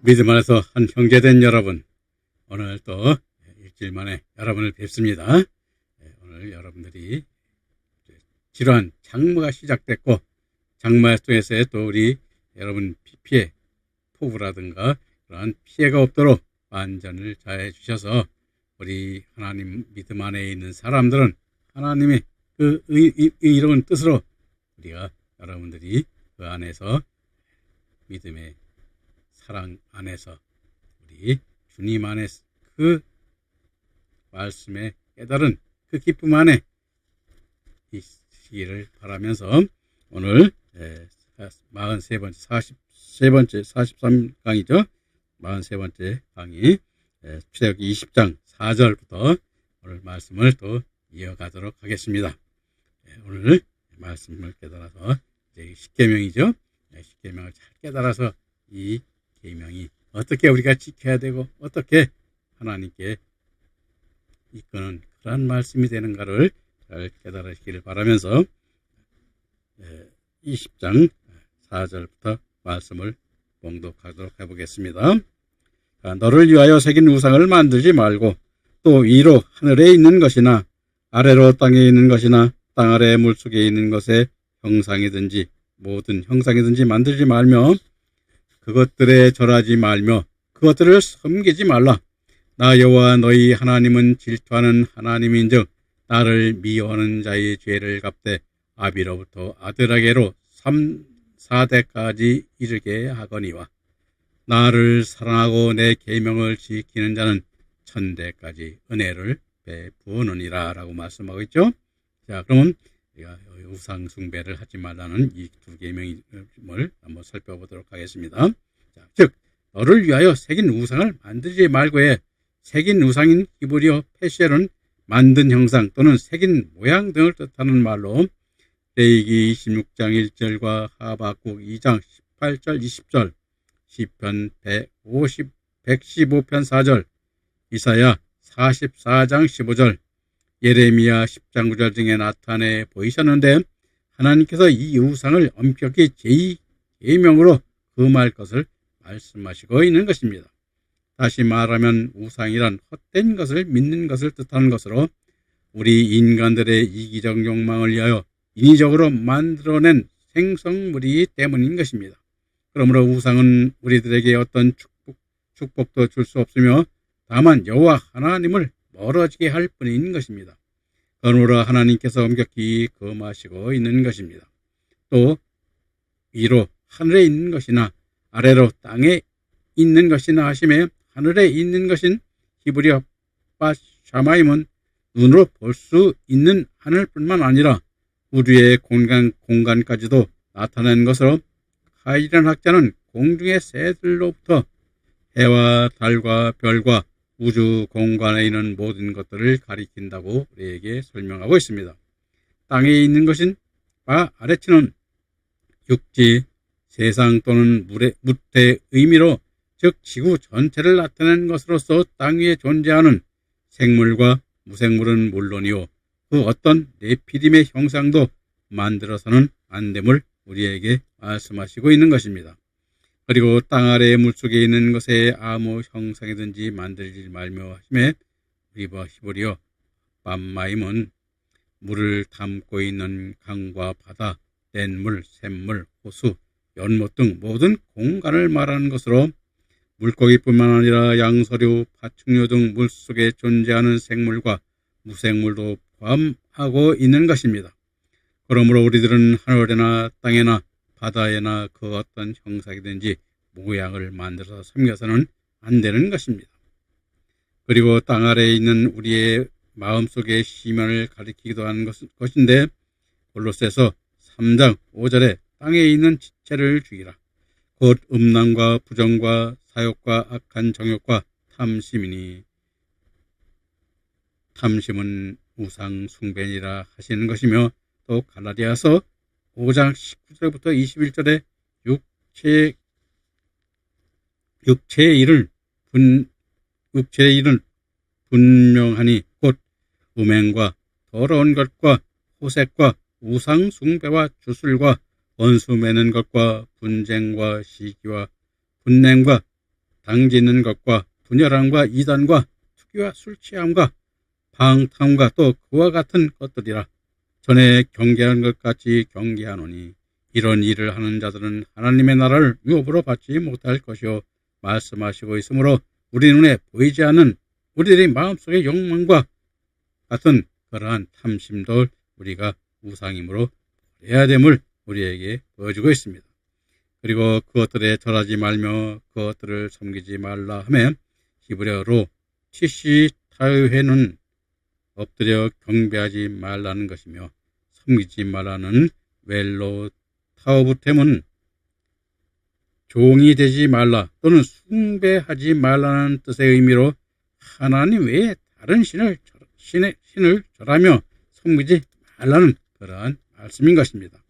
믿음 안에서 한 형제된 여러분, 오늘 또 일주일 만에 여러분을 뵙습니다. 오늘 여러분들이 지루한 장마가 시작됐고, 장마 속에서의 또 우리 여러분 피해, 폭우라든가 그러한 피해가 없도록 안전을 자해 주셔서 우리 하나님 믿음 안에 있는 사람들은 하나님의 그 의로운 뜻으로 우리가 여러분들이 그 안에서 믿음의 사랑 안에서 우리 주님 안에서 그 말씀에 깨달은 그 기쁨 안에 있기를 바라면서 오늘 43번째 43강이죠. 43번째 강의 출애굽기 20장 4절부터 오늘 말씀을 또 이어가도록 하겠습니다. 오늘 말씀을 깨달아서 이제 십계명이죠. 십계명을 잘 깨달아서 이 계명이 어떻게 우리가 지켜야 되고 어떻게 하나님께 이끄는 그런 말씀이 되는가를 잘 깨달으시기를 바라면서 20장 4절부터 말씀을 봉독하도록 해보겠습니다. 너를 위하여 새긴 우상을 만들지 말고 또 위로 하늘에 있는 것이나 아래로 땅에 있는 것이나 땅 아래 물속에 있는 것에 형상이든지 모든 형상이든지 만들지 말며 그것들에 절하지 말며 그것들을 섬기지 말라. 나 여호와 너희 하나님은 질투하는 하나님인즉 나를 미워하는 자의 죄를 갚되 아비로부터 아들에게로 3-4대까지 이르게 하거니와 나를 사랑하고 내 계명을 지키는 자는 1000대까지 은혜를 베푸느니라 라고 말씀하고 있죠. 자, 그러면 우상 숭배를 하지 말라는 이 두 계명을 한번 살펴보도록 하겠습니다. 자, 즉 너를 위하여 새긴 우상을 만들지 말고의 새긴 우상인 히브리어 페시엘은 만든 형상 또는 새긴 모양 등을 뜻하는 말로 레위기 26장 1절과 하박국 2장 18절 20절 시편 115편 4절 이사야 44장 15절 예레미야 10장 9절 등에 나타내 보이셨는데 하나님께서 이 우상을 엄격히 제2계명으로 금할 것을 말씀하시고 있는 것입니다. 다시 말하면 우상이란 헛된 것을 믿는 것을 뜻하는 것으로 우리 인간들의 이기적 욕망을 위하여 인위적으로 만들어낸 생성물이기 때문인 것입니다. 그러므로 우상은 우리들에게 어떤 축복도 줄 수 없으며 다만 여호와 하나님을 멀어지게 할 뿐인 것입니다. 그러므로 하나님께서 엄격히 금하시고 있는 것입니다. 또 위로 하늘에 있는 것이나 아래로 땅에 있는 것이나 하심에 하늘에 있는 것인 히브리어 바샤마임은 눈으로 볼 수 있는 하늘뿐만 아니라 우주의 공간까지도 나타낸 것으로 하이란 학자는 공중의 새들로부터 해와 달과 별과 우주 공간에 있는 모든 것들을 가리킨다고 우리에게 설명하고 있습니다. 땅에 있는 것인 바 아래치는 육지, 세상 또는 무태 의미로 즉 지구 전체를 나타내는 것으로서 땅 위에 존재하는 생물과 무생물은 물론이요 그 어떤 네피림의 형상도 만들어서는 안 됨을 우리에게 말씀하시고 있는 것입니다. 그리고 땅 아래의 물속에 있는 것에 아무 형상이든지 만들지 말며 하심에 히브리어 밤마임은 물을 담고 있는 강과 바다, 냇물, 샘물, 호수, 연못 등 모든 공간을 말하는 것으로 물고기뿐만 아니라 양서류, 파충류 등 물속에 존재하는 생물과 무생물도 포함하고 있는 것입니다. 그러므로 우리들은 하늘에나 땅에나 바다에나 그 어떤 형상이든지 모양을 만들어서 섬겨서는 안 되는 것입니다. 그리고 땅 아래에 있는 우리의 마음속의 시면을 가리키기도 하는 것인데 골로새서 3장 5절에 땅에 있는 지체를 죽이라. 곧 음란과 부정과 사욕과 악한 정욕과 탐심이니 탐심은 우상 숭배니라 하시는 것이며 또 갈라디아서 5장 19절부터 21절에 육체의 일은 분명하니 곧 음행과 더러운 것과 호색과 우상 숭배와 주술과 원수 매는 것과 분쟁과 시기와 분냄과 당짓는 것과 분열함과 이단과 투기와 술취함과 방탕함과 또 그와 같은 것들이라. 전에 경계한 것 같이 경계하노니 이런 일을 하는 자들은 하나님의 나라를 유업으로 받지 못할 것이요 말씀하시고 있으므로 우리 눈에 보이지 않는 우리들의 마음속의 욕망과 같은 그러한 탐심도 우리가 우상임으로 버려야 됨을 우리에게 보여주고 있습니다. 그리고 그것들에 절하지 말며 그것들을 섬기지 말라 하며 히브리어로 티시타회는 엎드려 경배하지 말라는 것이며 섬기지 말라는 웰로 타오부템은 종이 되지 말라 또는 숭배하지 말라는 뜻의 의미로 하나님 외에 다른 신을 절하며 섬기지 말라는 그러한 말씀인 것입니다.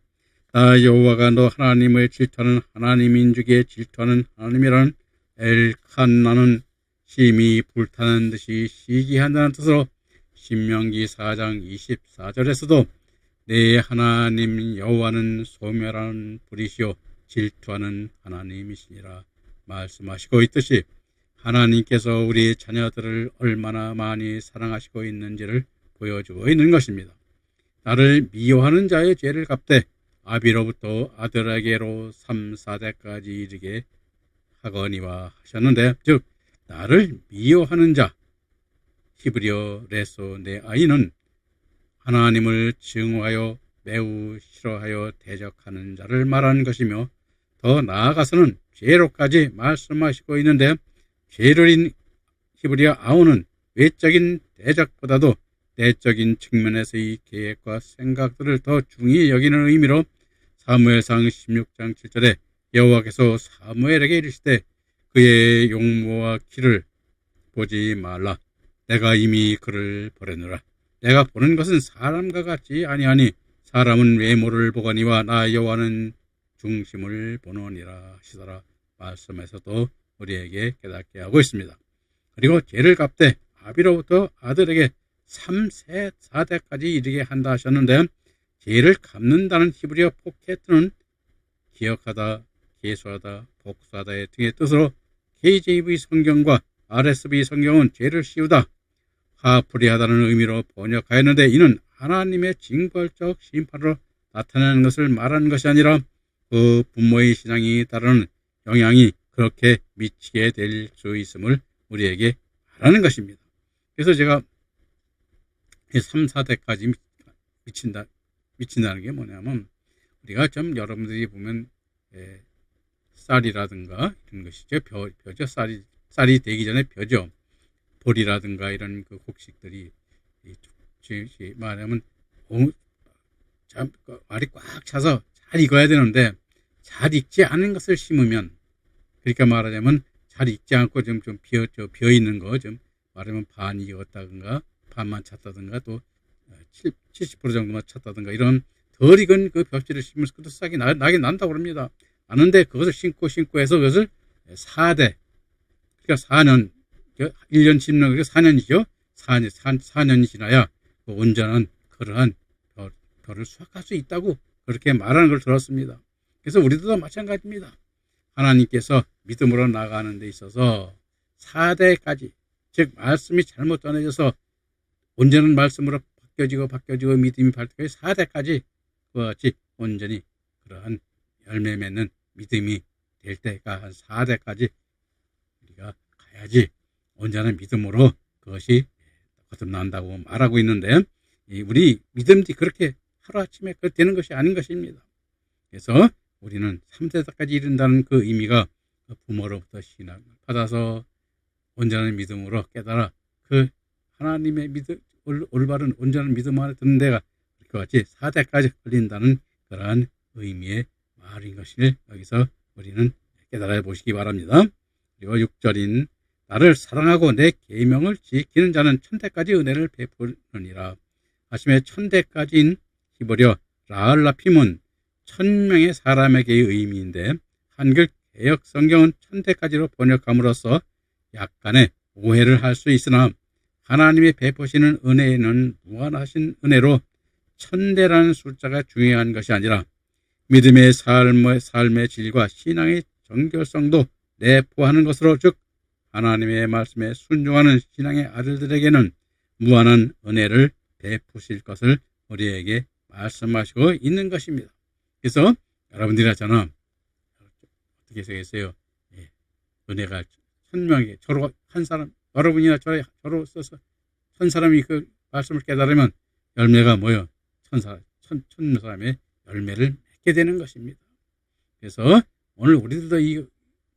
나 여호와가 너 하나님을 질투하는 하나님인 중에 질투하는 하나님이라는 엘칸나는 심히 불타는 듯이 시기한다는 뜻으로 신명기 4장 24절에서도 내 하나님 여호와는 소멸하는 불이시요 질투하는 하나님이시니라 말씀하시고 있듯이 하나님께서 우리 자녀들을 얼마나 많이 사랑하시고 있는지를 보여주고 있는 것입니다. 나를 미워하는 자의 죄를 갚되 아비로부터 아들에게로 3, 4대까지 이르게 하거니와 하셨는데, 즉 나를 미워하는 자, 히브리어 레소 내 아이는 하나님을 증오하여 매우 싫어하여 대적하는 자를 말하는 것이며, 더 나아가서는 죄로까지 말씀하시고 있는데, 죄를인 히브리어 아우는 외적인 대적보다도 내적인 측면에서의 계획과 생각들을 더 중히 여기는 의미로 사무엘상 16장 7절에 여호와께서 사무엘에게 이르시되 그의 용모와 키를 보지 말라. 내가 이미 그를 버렸노라. 내가 보는 것은 사람과 같지 아니하니 사람은 외모를 보거니와 나 여호와는 중심을 보노니라 하시더라 말씀에서도 우리에게 깨닫게 하고 있습니다. 그리고 죄를 갚되 아비로부터 아들에게 3, 4대까지 이르게 한다 하셨는데, 죄를 갚는다는 히브리어 포케트는 기억하다, 계수하다, 복수하다의 등의 뜻으로 KJV 성경과 RSV 성경은 죄를 씌우다, 화풀이하다는 의미로 번역하였는데, 이는 하나님의 징벌적 심판으로 나타나는 것을 말하는 것이 아니라 그 부모의 신앙이 따르는 영향이 그렇게 미치게 될 수 있음을 우리에게 말하는 것입니다. 그래서 제가 3, 4대까지 미친다는 게 뭐냐면, 우리가 좀 여러분들이 보면 쌀이라든가 이런 것이죠. 벼죠. 쌀이 되기 전에 벼죠. 보리라든가 이런 그 곡식들이 말하면 알이 꽉 차서 잘 익어야 되는데, 잘 익지 않은 것을 심으면, 그러니까 말하자면 잘 익지 않고 좀 비어 있는 거, 좀 말하면 반이 익었다든가 반만 찼다든가 또 70% 정도만 찼다든가 이런 덜 익은 그 벽지를 심으면 그것도 싹이 나긴 난다고 합니다. 아는데 그것을 심고 해서 그것을 4대, 그러니까 4년, 1년 심는 게 4년이죠. 4년이 지나야 그 온전한 그러한 벼를 수확할 수 있다고 그렇게 말하는 걸 들었습니다. 그래서 우리도 마찬가지입니다. 하나님께서 믿음으로 나가는 데 있어서 4대까지, 즉 말씀이 잘못 전해져서 온전한 말씀으로 바뀌어지고 믿음이 발달해 4대까지 그와 같이 온전히 그러한 열매 맺는 믿음이 될 때가 한 4대까지 우리가 가야지 온전한 믿음으로 그것이 거듭난다고 말하고 있는데, 우리 믿음이 그렇게 하루아침에 되는 것이 아닌 것입니다. 그래서 우리는 3대까지 이른다는 그 의미가 부모로부터 신앙을 받아서 온전한 믿음으로 깨달아 그 하나님의 올바른 온전한 믿음 안에 드는 데가 그와 같이 4대까지 걸린다는 그러한 의미의 말인 것을 여기서 우리는 깨달아 보시기 바랍니다. 그리고 6절인 나를 사랑하고 내 계명을 지키는 자는 천대까지 은혜를 베푸느니라 하시며, 천대까지인 히브리어 라알라핌은 1000명의 사람에게의 의미인데, 한글 개역 성경은 천대까지로 번역함으로써 약간의 오해를 할 수 있으나 하나님이 베푸시는 은혜는 무한하신 은혜로 1000대라는 숫자가 중요한 것이 아니라 믿음의 삶의 질과 신앙의 정결성도 내포하는 것으로, 즉 하나님의 말씀에 순종하는 신앙의 아들들에게는 무한한 은혜를 베푸실 것을 우리에게 말씀하시고 있는 것입니다. 그래서 여러분들이나 저는 어떻게 생각했어요? 예, 은혜가 1000명에게 저로 한 사람, 여러분이나 저로 써서 1000사람이 그 말씀을 깨달으면 열매가 뭐요? 1000사람의 열매를 맺게 되는 것입니다. 그래서 오늘 우리들도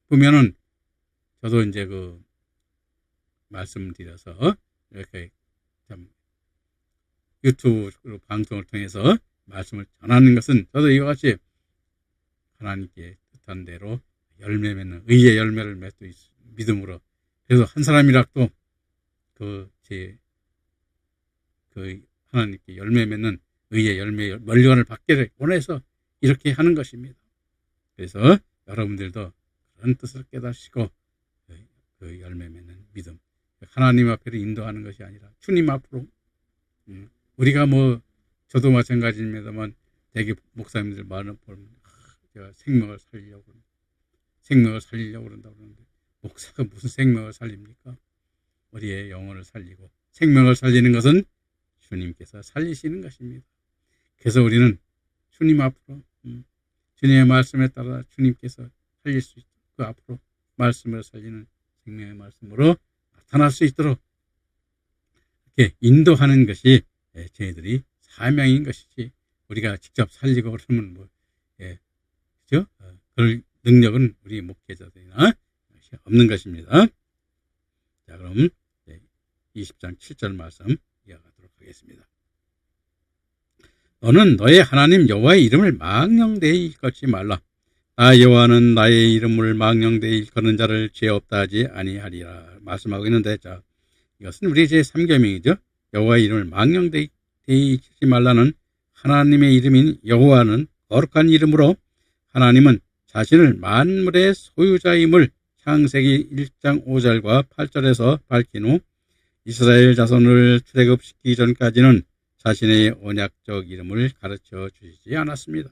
보면은 저도 이제 그 말씀드려서 이렇게 참 유튜브 방송을 통해서 말씀을 전하는 것은 저도 이와 같이 하나님께 뜻한 대로 열매 맺는 의의 열매를 맺고 믿음으로 그래서 한 사람이라도 그 하나님께 열매 맺는 의의 열매 멀리원을 받기를 원해서 이렇게 하는 것입니다. 그래서 여러분들도 그런 뜻을 깨닫시고 그 열매 맺는 믿음 하나님 앞으로 인도하는 것이 아니라 주님 앞으로 우리가 뭐 저도 마찬가지입니다만 대개 목사님들 말은 보면 제가 생명을 살리려고 그런다고 그러는데 목사가 무슨 생명을 살립니까? 우리의 영혼을 살리고 생명을 살리는 것은 주님께서 살리시는 것입니다. 그래서 우리는 주님 앞으로 주님의 말씀에 따라 주님께서 살릴 수 있도록 그 앞으로 말씀을 살리는 생명의 말씀으로 나타날 수 있도록 이렇게 인도하는 것이 저희들이 사명인 것이지 우리가 직접 살리고 그러면 뭐 그죠? 그럴 능력은 우리 목회자들이나 없는 것입니다. 자, 그럼 20장 7절 말씀 이어가도록 하겠습니다. 너는 너의 하나님 여호와의 이름을 망령되이 일컫지 말라. 나 여호와는 나의 이름을 망령되이 일컫는 자를 죄 없다 하지 아니하리라 말씀하고 있는데, 자, 이것은 우리 제3계명이죠. 여호와의 이름을 망령되이 일컫지 말라는 하나님의 이름인 여호와는 거룩한 이름으로 하나님은 자신을 만물의 소유자임을 창세기 1장 5절과 8절에서 밝힌 후 이스라엘 자손을 출애굽시키기 전까지는 자신의 언약적 이름을 가르쳐 주시지 않았습니다.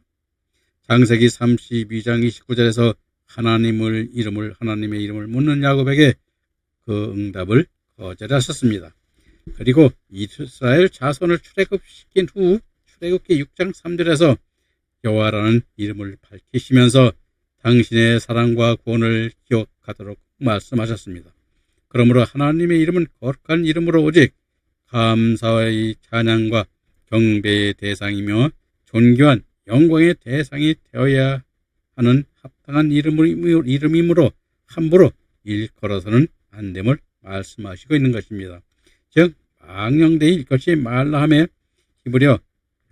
창세기 32장 29절에서 하나님의 이름을 묻는 야곱에게 그 응답을 거절하셨습니다. 그리고 이스라엘 자손을 출애굽시킨 후 출애굽기 6장 3절에서 여호와라는 이름을 밝히시면서 당신의 사랑과 구원을 기억하도록 말씀하셨습니다. 그러므로 하나님의 이름은 거룩한 이름으로 오직 감사의 찬양과 경배의 대상이며 존귀한 영광의 대상이 되어야 하는 합당한 이름이므로 함부로 일컬어서는 안 됨을 말씀하시고 있는 것입니다. 즉 망령되이 일컫지 말라 하며 히브리어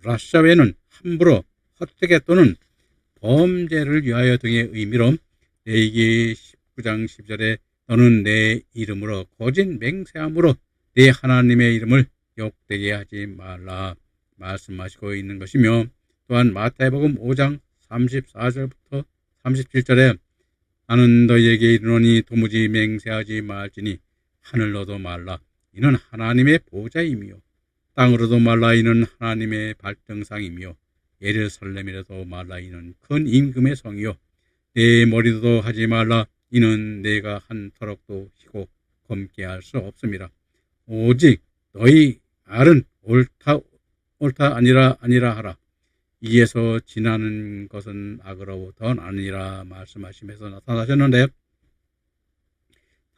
라샤베는 함부로 헛되게 또는 범죄를 위하여 등의 의미로 레위기 19장 10절에 너는 내 이름으로 거짓 맹세함으로 내 하나님의 이름을 욕되게 하지 말라 말씀하시고 있는 것이며, 또한 마태복음 5장 34절부터 37절에 나는 너희에게 이르노니 도무지 맹세하지 말지니 하늘로도 말라 이는 하나님의 보좌이며 땅으로도 말라 이는 하나님의 발등상이며 예루살렘이라도 말라 이는 큰 임금의 성이요 내 머리도 하지 말라 이는 내가 한 터럭도 희고 검게 할 수 없음이라. 오직 너희 말은 옳다 아니라 하라. 이에서 지나는 것은 악으로 더 나으니라 말씀하시면서 나타나셨는데,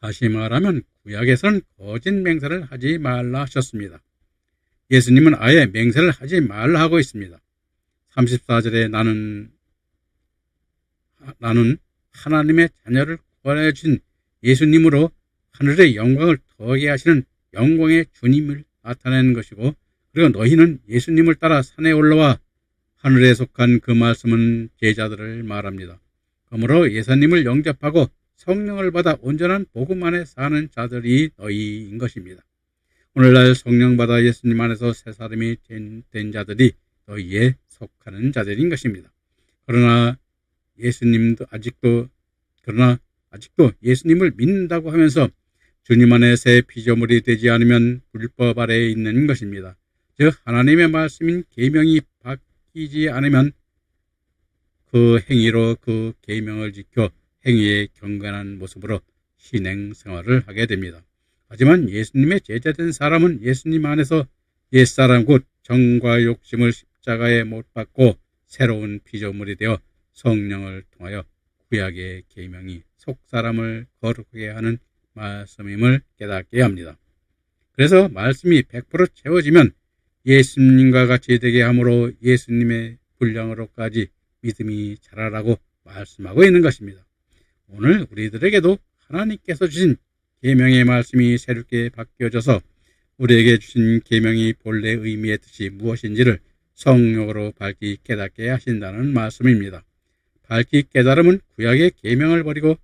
다시 말하면 구약에서는 거짓 맹세를 하지 말라 하셨습니다. 예수님은 아예 맹세를 하지 말라 하고 있습니다. 34절에 나는 하나님의 자녀를 구원해 주신 예수님으로 하늘의 영광을 더하게 하시는 영광의 주님을 나타내는 것이고, 그리고 너희는 예수님을 따라 산에 올라와 하늘에 속한 그 말씀은 제자들을 말합니다. 그러므로 예수님을 영접하고 성령을 받아 온전한 복음 안에 사는 자들이 너희인 것입니다. 오늘날 성령 받아 예수님 안에서 새 사람이 된 자들이 너희에 속하는 자들인 것입니다. 그러나 아직도 예수님을 믿는다고 하면서 주님 안에 새 피조물이 되지 않으면 불법 아래에 있는 것입니다. 즉 하나님의 말씀인 계명이 바뀌지 않으면 그 행위로 그 계명을 지켜 행위에 경건한 모습으로 신행 생활을 하게 됩니다. 하지만 예수님의 제자된 사람은 예수님 안에서 옛사람 곧 정과 욕심을 십자가에 못 박고 새로운 피조물이 되어 성령을 통하여 구약의 계명이 속사람을 거룩하게 하는 말씀임을 깨닫게 합니다. 그래서 말씀이 100% 채워지면 예수님과 같이 되게 함으로 예수님의 분량으로까지 믿음이 자라라고 말씀하고 있는 것입니다. 오늘 우리들에게도 하나님께서 주신 계명의 말씀이 새롭게 바뀌어져서 우리에게 주신 계명이 본래 의미의 뜻이 무엇인지를 성령으로 밝히 깨닫게 하신다는 말씀입니다. 밝히 깨달음은 구약의 계명을 버리고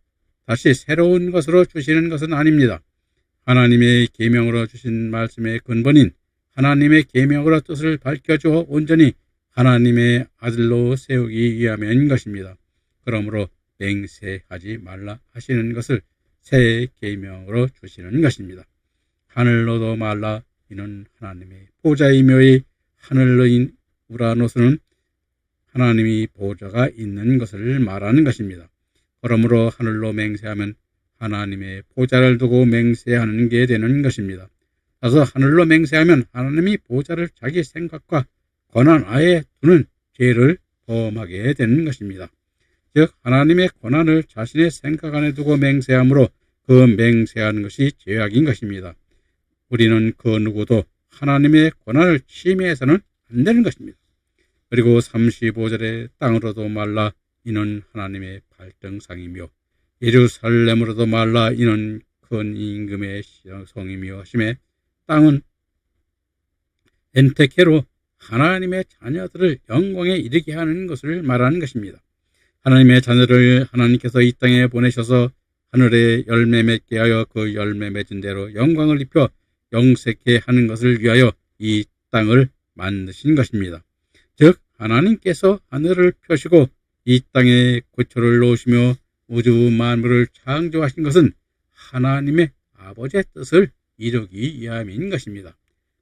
다시 새로운 것으로 주시는 것은 아닙니다. 하나님의 계명으로 주신 말씀의 근본인 하나님의 계명으로 뜻을 밝혀주어 온전히 하나님의 아들로 세우기 위함인 것입니다. 그러므로 맹세하지 말라 하시는 것을 새 계명으로 주시는 것입니다. 하늘로도 말라 이는 하나님의 보좌이며의 하늘로인 우라노스는 하나님이 보좌가 있는 것을 말하는 것입니다. 그러므로 하늘로 맹세하면 하나님의 보좌를 두고 맹세하는 게 되는 것입니다. 따라서 하늘로 맹세하면 하나님이 보좌를 자기 생각과 권한 아래 두는 죄를 범하게 되는 것입니다. 즉 하나님의 권한을 자신의 생각 안에 두고 맹세하므로 그 맹세하는 것이 죄악인 것입니다. 우리는 그 누구도 하나님의 권한을 침해해서는 안 되는 것입니다. 그리고 35절에 땅으로도 말라 이는 하나님의 발등상이며 예루살렘으로도 말라 이는 큰 임금의 성이며 하심에 땅은 엔테케로 하나님의 자녀들을 영광에 이르게 하는 것을 말하는 것입니다. 하나님의 자녀를 하나님께서 이 땅에 보내셔서 하늘에 열매 맺게 하여 그 열매 맺은 대로 영광을 입혀 영색케 하는 것을 위하여 이 땅을 만드신 것입니다. 즉 하나님께서 하늘을 펴시고 이 땅에 고초를 놓으시며 우주 만물을 창조하신 것은 하나님의 아버지의 뜻을 이루기 위함인 것입니다.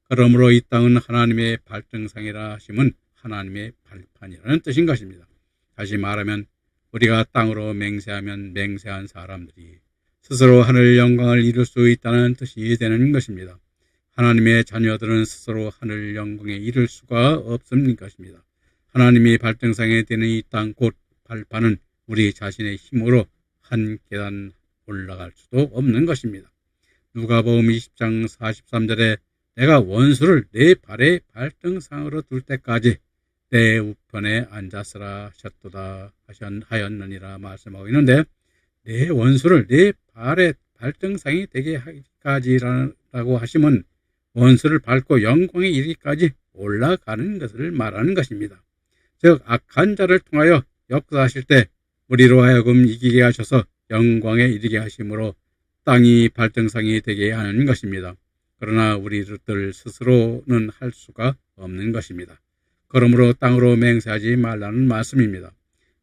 그러므로 이 땅은 하나님의 발등상이라 하심은 하나님의 발판이라는 뜻인 것입니다. 다시 말하면 우리가 땅으로 맹세하면 맹세한 사람들이 스스로 하늘 영광을 이룰 수 있다는 뜻이 되는 것입니다. 하나님의 자녀들은 스스로 하늘 영광에 이를 수가 없는 것입니다. 하나님이 발등상에 되는 이 땅 곧 발판은 우리 자신의 힘으로 한 계단 올라갈 수도 없는 것입니다. 누가복음 20장 43절에 내가 원수를 내 발의 발등상으로 둘 때까지 내 우편에 앉았으라 하셨도다 하였느니라 말씀하고 있는데 내 원수를 내 발의 발등상이 되게 하기까지라고 하시면 원수를 밟고 영광에 이르기까지 올라가는 것을 말하는 것입니다. 즉 악한 자를 통하여 역사하실 때 우리로 하여금 이기게 하셔서 영광에 이르게 하심으로 땅이 발등상이 되게 하는 것입니다. 그러나 우리들 스스로는 할 수가 없는 것입니다. 그러므로 땅으로 맹세하지 말라는 말씀입니다.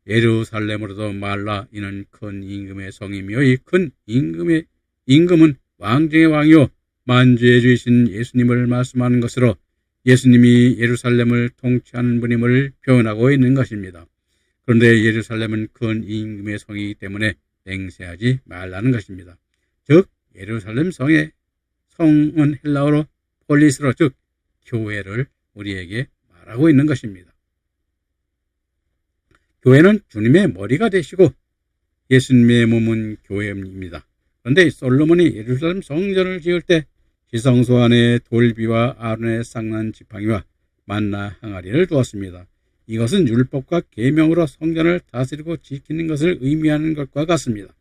예루살렘으로도 말라 이는 큰 임금의 성이며 이 큰 임금은 왕중의 왕이요 만주의 주이신 예수님을 말씀하는 것으로 예수님이 예루살렘을 통치하는 분임을 표현하고 있는 것입니다. 그런데 예루살렘은 큰 임금의 성이기 때문에 맹세하지 말라는 것입니다. 즉 예루살렘 성은 헬라어로 폴리스로 즉 교회를 우리에게 말하고 있는 것입니다. 교회는 주님의 머리가 되시고 예수님의 몸은 교회입니다. 그런데 솔로몬이 예루살렘 성전을 지을 때 지성소 안에 돌비와 아론의 쌍난 지팡이와 만나 항아리를 두었습니다. 이것은 율법과 계명으로 성전을 다스리고 지키는 것을 의미하는 것과 같습니다.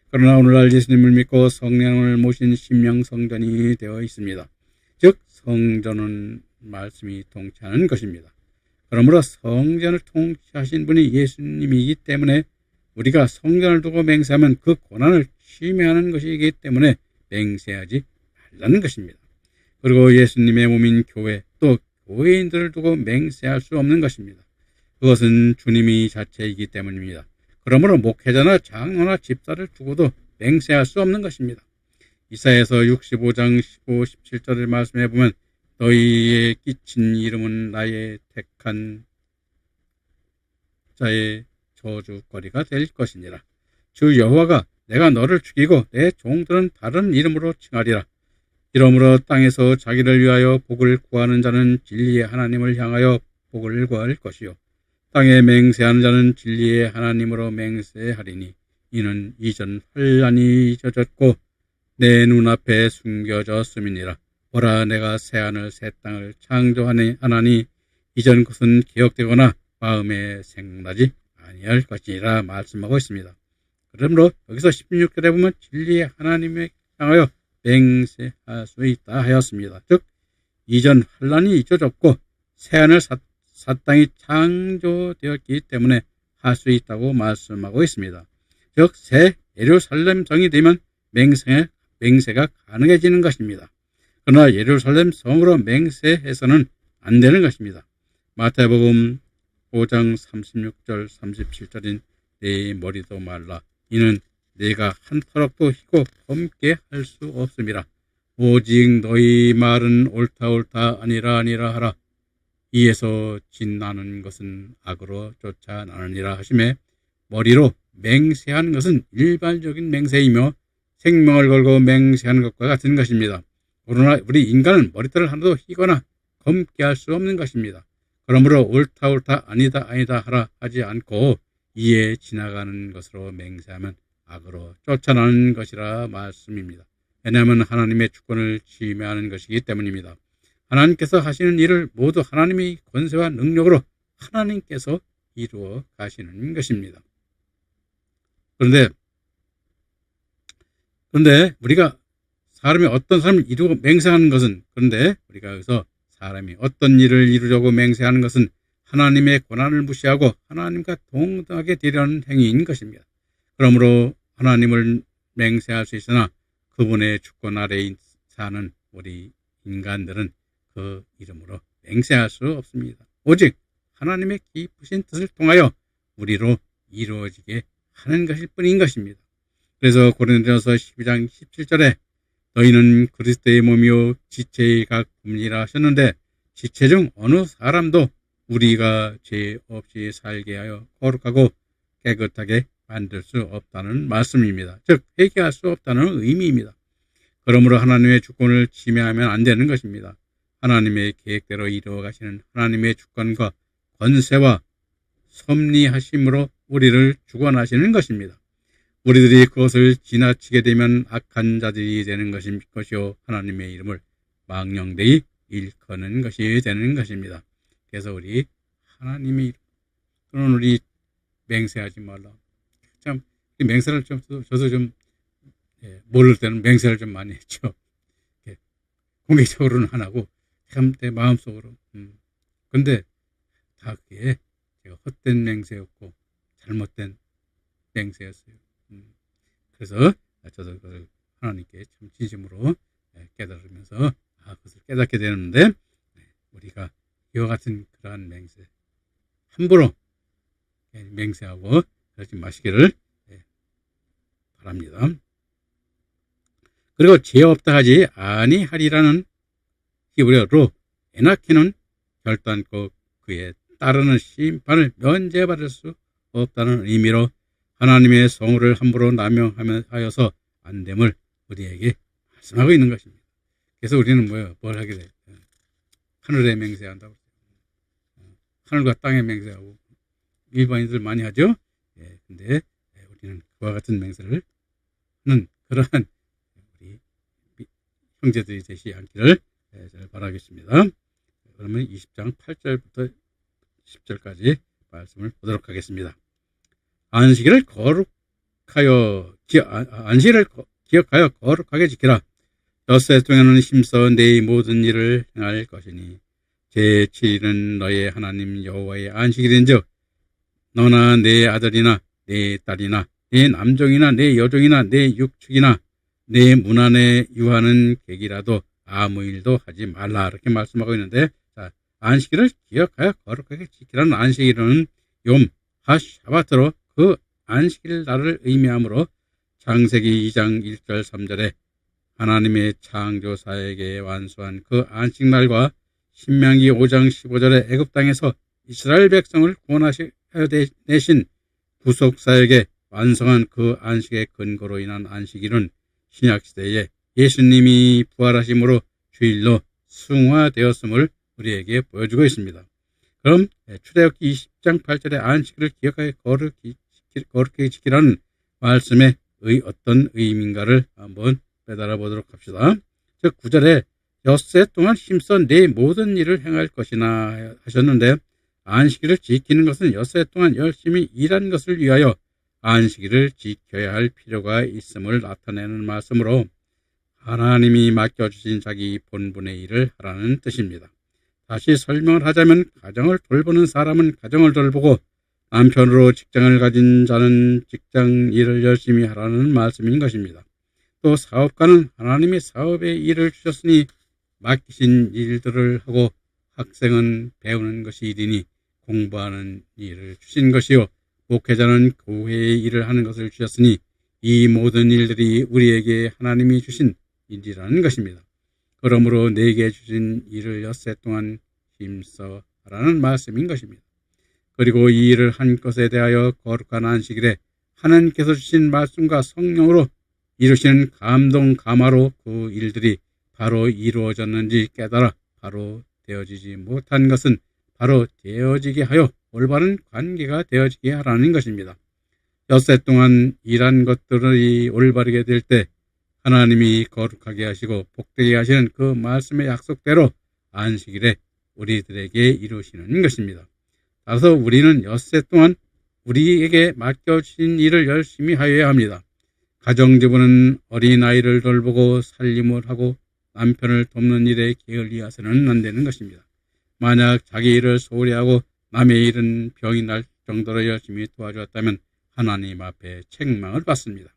그러나 오늘날 예수님을 믿고 성령을 모신 신명 성전이 되어 있습니다. 즉 성전은 말씀이 통치하는 것입니다. 그러므로 성전을 통치하신 분이 예수님이기 때문에 우리가 성전을 두고 맹세하면 그 권한을 침해하는 것이기 때문에 맹세하지 말라는 것입니다. 그리고 예수님의 몸인 교회 또 교회인들을 두고 맹세할 수 없는 것입니다. 그것은 주님이 자체이기 때문입니다. 그러므로 목회자나 장로나 집사를 두고도 맹세할 수 없는 것입니다. 이사야서 65장 15, 17절을 말씀해 보면 너희에 끼친 이름은 나의 택한 자의 저주거리가 될 것이니라. 주 여호와가 내가 너를 죽이고 내 종들은 다른 이름으로 칭하리라. 이러므로 땅에서 자기를 위하여 복을 구하는 자는 진리의 하나님을 향하여 복을 구할 것이요 땅에 맹세하는 자는 진리의 하나님으로 맹세하리니 이는 이전 환난이 잊어졌고 내 눈앞에 숨겨졌음이니라. 보라, 내가 새하늘 새 땅을 창조하나니 이전 것은 기억되거나 마음에 생각나지 아니할 것이라 말씀하고 있습니다. 그러므로 여기서 16절에 보면 진리의 하나님을 향하여 맹세할 수 있다 하였습니다. 즉 이전 환난이 잊어졌고 새하늘 새 땅이 창조되었기 때문에 할 수 있다고 말씀하고 있습니다. 즉 새 예루살렘 성이 되면 맹세가 가능해지는 것입니다. 그러나 예루살렘 성으로 맹세해서는 안 되는 것입니다. 마태복음 5장 36절 37절인 내 머리도 말라 이는 내가 한 터럭도 희고 검게 할 수 없음이라. 오직 너희 말은 옳다 아니라 하라. 이에서 진나는 것은 악으로 쫓아나느니라 하시매 머리로 맹세하는 것은 일반적인 맹세이며 생명을 걸고 맹세하는 것과 같은 것입니다. 그러나 우리 인간은 머리털을 하나도 희거나 검게 할 수 없는 것입니다. 그러므로 옳다 아니다 하라 하지 않고 이에 지나가는 것으로 맹세하면 악으로 쫓아나는 것이라 말씀입니다. 왜냐하면 하나님의 주권을 침해하는 것이기 때문입니다. 하나님께서 하시는 일을 모두 하나님의 권세와 능력으로 하나님께서 이루어 가시는 것입니다. 그런데 우리가 사람이 어떤 삶을 이루고 맹세하는 것은 그런데 우리가 여기서 사람이 어떤 일을 이루려고 맹세하는 것은 하나님의 권한을 무시하고 하나님과 동등하게 되려는 행위인 것입니다. 그러므로 하나님을 맹세할 수 있으나 그분의 주권 아래에 사는 우리 인간들은 그 이름으로 맹세할 수 없습니다. 오직 하나님의 기쁘신 뜻을 통하여 우리로 이루어지게 하는 것일 뿐인 것입니다. 그래서 고린도전서 12장 17절에 너희는 그리스도의 몸이요 지체의 각 부분이라 하셨는데 지체 중 어느 사람도 우리가 죄 없이 살게 하여 거룩하고 깨끗하게 만들 수 없다는 말씀입니다. 즉 회개할 수 없다는 의미입니다. 그러므로 하나님의 주권을 침해하면 안 되는 것입니다. 하나님의 계획대로 이루어 가시는 하나님의 주권과 권세와 섭리하심으로 우리를 주관하시는 것입니다. 우리들이 그것을 지나치게 되면 악한 자들이 되는 것이요 하나님의 이름을 망령되이 일컫는 것이 되는 것입니다. 그래서 우리 하나님의 이름 또는 우리 맹세하지 말라. 참 맹세를 저도 좀 모를 때는 맹세를 좀 많이 했죠. 공개적으로는 안 하고 참 내 마음속으로. 근데 다 그게 제가 헛된 맹세였고 잘못된 맹세였어요. 그래서 저도 그걸 하나님께 참 진심으로 깨달으면서 그것을 깨닫게 되는데 우리가 이와 같은 그러한 맹세 함부로 맹세하고 그러지 마시기를 바랍니다. 그리고 죄 없다 하지 아니하리라는 히브리어로 에나키는 결단코 그에 따르는 심판을 면제받을 수 없다는 의미로 하나님의 성호를 함부로 남용하여서 안 됨을 우리에게 말씀하고 있는 것입니다. 그래서 우리는 뭘 하게 돼요? 하늘에 맹세한다고. 하늘과 땅에 맹세하고 일반인들 많이 하죠. 근데 우리는 그와 같은 맹세를 하는 그러한 우리 형제들이 되시지 않기를 잘 바라겠습니다. 그러면 20장 8절부터 10절까지 말씀을 보도록 하겠습니다. 안식일을 기억하여 거룩하게 지키라. 엿새 동에는 힘써 내 모든 일을 행할 것이니 제7일은 너의 하나님 여호와의 안식일인즉 너나 내 아들이나 내 딸이나 내 남종이나 내 여종이나 내 육축이나 내 문 안에 유하는 객이라도 아무 일도 하지 말라. 이렇게 말씀하고 있는데 안식일을 기억하여 거룩하게 지키라는 안식일은 욤 하샤바트로 그 안식일 날을 의미하므로 창세기 2장 1절 3절에 하나님의 창조사에게 완수한 그 안식날과 신명기 5장 15절에 애굽 땅에서 이스라엘 백성을 구원하여 내신 구속사에게 완성한 그 안식의 근거로 인한 안식일은 신약시대에 예수님이 부활하심으로 주일로 승화되었음을 우리에게 보여주고 있습니다. 그럼 출애굽기 20장 8절의 안식일을 기억하여 거룩히 지키라는 말씀의 어떤 의미인가를 한번 빼달아 보도록 합시다. 즉 9절에 엿새 동안 힘써 내 모든 일을 행할 것이나 하셨는데, 안식일을 지키는 것은 엿새 동안 열심히 일한 것을 위하여 안식일을 지켜야 할 필요가 있음을 나타내는 말씀으로 하나님이 맡겨주신 자기 본분의 일을 하라는 뜻입니다. 다시 설명을 하자면 가정을 돌보는 사람은 가정을 돌보고 남편으로 직장을 가진 자는 직장 일을 열심히 하라는 말씀인 것입니다. 또 사업가는 하나님이 사업의 일을 주셨으니 맡기신 일들을 하고, 학생은 배우는 것이 일이니 공부하는 일을 주신 것이요, 목회자는 교회의 일을 하는 것을 주셨으니 이 모든 일들이 우리에게 하나님이 주신 일이라는 것입니다. 그러므로 내게 주신 일을 엿새 동안 힘써 하라는 말씀인 것입니다. 그리고 이 일을 한 것에 대하여 거룩한 안식일에 하나님께서 주신 말씀과 성령으로 이루시는 감동 감화로 그 일들이 바로 이루어졌는지 깨달아 바로 되어지지 못한 것은 바로 되어지게 하여 올바른 관계가 되어지게 하라는 것입니다. 엿새 동안 일한 것들이 올바르게 될 때 하나님이 거룩하게 하시고 복되게 하시는 그 말씀의 약속대로 안식일에 우리들에게 이루시는 것입니다. 따라서 우리는 엿새 동안 우리에게 맡겨주신 일을 열심히 하여야 합니다. 가정주부는 어린아이를 돌보고 살림을 하고 남편을 돕는 일에 게을리해서는 안 되는 것입니다. 만약 자기 일을 소홀히 하고 남의 일은 병이 날 정도로 열심히 도와주었다면 하나님 앞에 책망을 받습니다.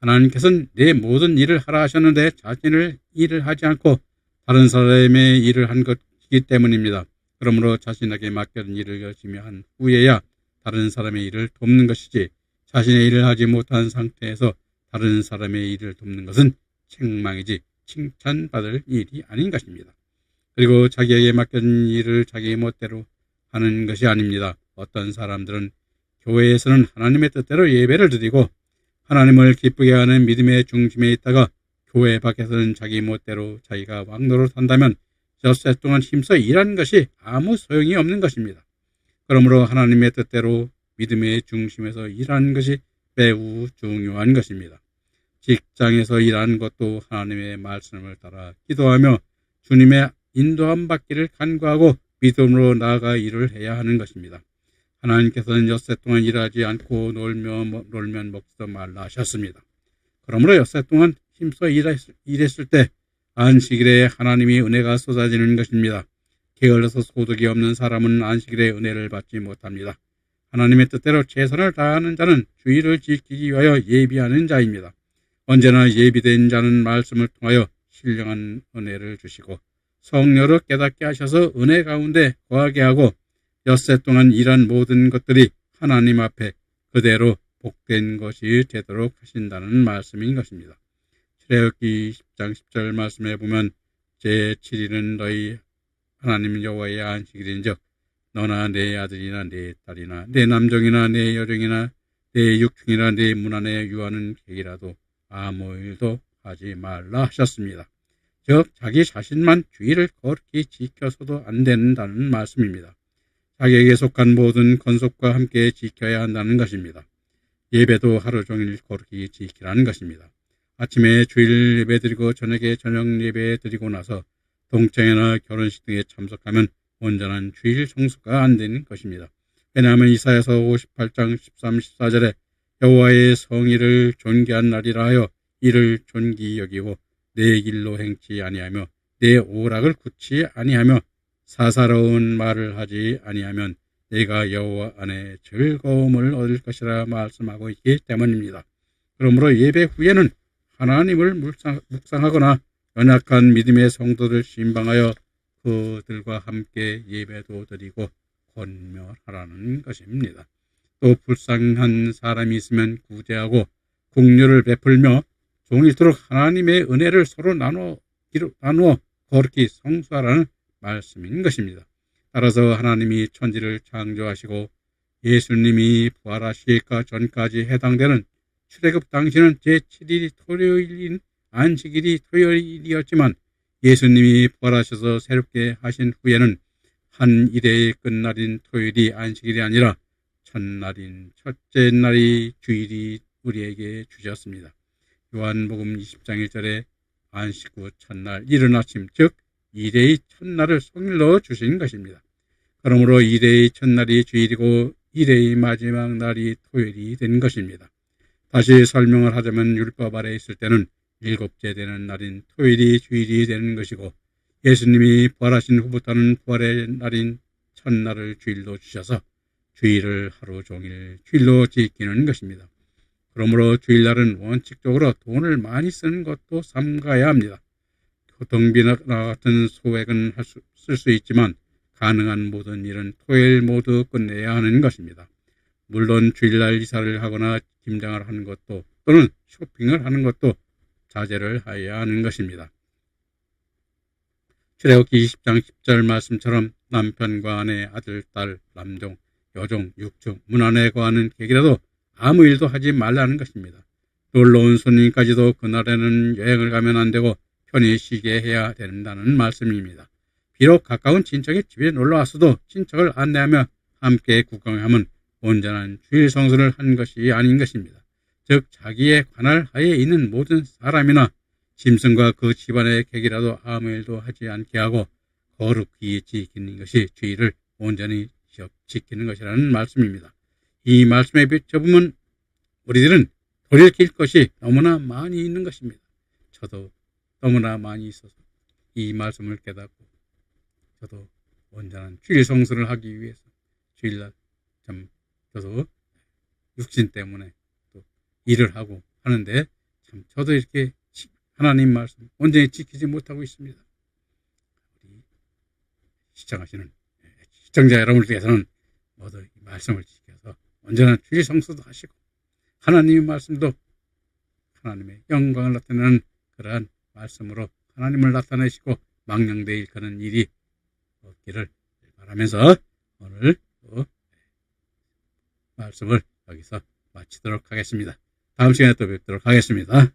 하나님께서는 내 모든 일을 하라 하셨는데 자신의 일을 하지 않고 다른 사람의 일을 한 것이기 때문입니다. 그러므로 자신에게 맡겨진 일을 열심히 한 후에야 다른 사람의 일을 돕는 것이지, 자신의 일을 하지 못한 상태에서 다른 사람의 일을 돕는 것은 책망이지 칭찬받을 일이 아닌 것입니다. 그리고 자기에게 맡겨진 일을 자기 멋대로 하는 것이 아닙니다. 어떤 사람들은 교회에서는 하나님의 뜻대로 예배를 드리고 하나님을 기쁘게 하는 믿음의 중심에 있다가 교회 밖에서는 자기 멋대로 자기가 왕노릇 한다면 엿새 동안 힘써 일한 것이 아무 소용이 없는 것입니다. 그러므로 하나님의 뜻대로 믿음의 중심에서 일하는 것이 매우 중요한 것입니다. 직장에서 일하는 것도 하나님의 말씀을 따라 기도하며 주님의 인도함 받기를 간구하고 믿음으로 나아가 일을 해야 하는 것입니다. 하나님께서는 엿새 동안 일하지 않고 놀면 먹지도 말라 하셨습니다. 그러므로 엿새 동안 힘써 일했을 때 안식일에 하나님이 은혜가 쏟아지는 것입니다. 게을러서 소득이 없는 사람은 안식일에 은혜를 받지 못합니다. 하나님의 뜻대로 최선을 다하는 자는 주의를 지키기 위하여 예비하는 자입니다. 언제나 예비된 자는 말씀을 통하여 신령한 은혜를 주시고 성령으로 깨닫게 하셔서 은혜 가운데 거하게 하고 엿새 동안 일한 모든 것들이 하나님 앞에 그대로 복된 것이 되도록 하신다는 말씀인 것입니다. 출애굽기 10장 10절 말씀에 보면 제7일은 너희 하나님 여호와의 안식일인즉 너나 내 아들이나 내 딸이나 내 남종이나 내 여종이나 내 육충이나 내 문 안에 유하는 객이라도 아무 일도 하지 말라 하셨습니다. 즉 자기 자신만 주의를 거룩히 지켜서도 안 된다는 말씀입니다. 자기에게 속한 모든 건속과 함께 지켜야 한다는 것입니다. 예배도 하루 종일 거룩히 지키라는 것입니다. 아침에 주일 예배 드리고 저녁에 저녁 예배 드리고 나서 동창회나 결혼식 등에 참석하면 온전한 주일 성수가 안 되는 것입니다. 왜냐하면 이사야서 58장 13, 14절에 여호와의 성일을 존귀한 날이라 하여 이를 존귀 여기고 내 길로 행치 아니하며 내 오락을 굳지 아니하며 사사로운 말을 하지 아니하면 내가 여호와 안에 즐거움을 얻을 것이라 말씀하고 있기 때문입니다. 그러므로 예배 후에는 하나님을 묵상하거나 연약한 믿음의 성도들 신방하여 그들과 함께 예배도 드리고 권면하라는 것입니다. 또 불쌍한 사람이 있으면 구제하고 긍휼을 베풀며 종일토록 하나님의 은혜를 서로 나누어 거룩히 성수하라는 말씀인 것입니다. 따라서 하나님이 천지를 창조하시고 예수님이 부활하시기가 전까지 해당되는 출애굽 당시는 제7일이 토요일인 안식일이 토요일이었지만 예수님이 부활하셔서 새롭게 하신 후에는 한 일의 끝날인 토요일이 안식일이 아니라 첫날인 첫째 날이 주일이 우리에게 주셨습니다. 요한복음 20장 1절에 안식 후 첫날 이른 아침 즉 일의 첫날을 성일로 주신 것입니다. 그러므로 일의 첫날이 주일이고 일의 마지막 날이 토요일이 된 것입니다. 다시 설명을 하자면 율법 아래 있을 때는 일곱째 되는 날인 토요일이 주일이 되는 것이고 예수님이 부활하신 후부터는 부활의 날인 첫날을 주일로 주셔서 주일을 하루 종일 주일로 지키는 것입니다. 그러므로 주일날은 원칙적으로 돈을 많이 쓰는 것도 삼가야 합니다. 교통비나 같은 소액은 쓸 수 있지만 가능한 모든 일은 토요일 모두 끝내야 하는 것입니다. 물론 주일날 이사를 하거나 김장을 하는 것도 또는 쇼핑을 하는 것도 자제를 해야 하는 것입니다. 출애굽기 20장 10절 말씀처럼 남편과 아내, 아들, 딸, 남종, 여종, 육종, 문 안에 거하는 객이라도 아무 일도 하지 말라는 것입니다. 놀러 온 손님까지도 그날에는 여행을 가면 안 되고 편히 쉬게 해야 된다는 말씀입니다. 비록 가까운 친척의 집에 놀러 왔어도 친척을 안내하며 함께 구경하면 온전한 주일 성수를 한 것이 아닌 것입니다. 즉 자기의 관할 하에 있는 모든 사람이나 짐승과 그 집안의 객이라도 아무 일도 하지 않게 하고 거룩히 지키는 것이 주일을 온전히 지키는 것이라는 말씀입니다. 이 말씀에 비춰보면 우리들은 돌이킬 것이 너무나 많이 있는 것입니다. 저도 너무나 많이 있어서 이 말씀을 깨닫고 저도 온전한 주일 성수를 하기 위해서 주일날 참 저도 육신 때문에 또 일을 하고 하는데 참 저도 이렇게 하나님 말씀 온전히 지키지 못하고 있습니다. 우리 시청하시는 시청자 여러분들께서는 모두 이 말씀을 지켜서 온전한 주일 성수도 하시고 하나님의 말씀도 하나님의 영광을 나타내는 그러한 말씀으로 하나님을 나타내시고 망령되이 일하는 일이 없기를 바라면서 오늘 또 말씀을 여기서 마치도록 하겠습니다. 다음 시간에 또 뵙도록 하겠습니다.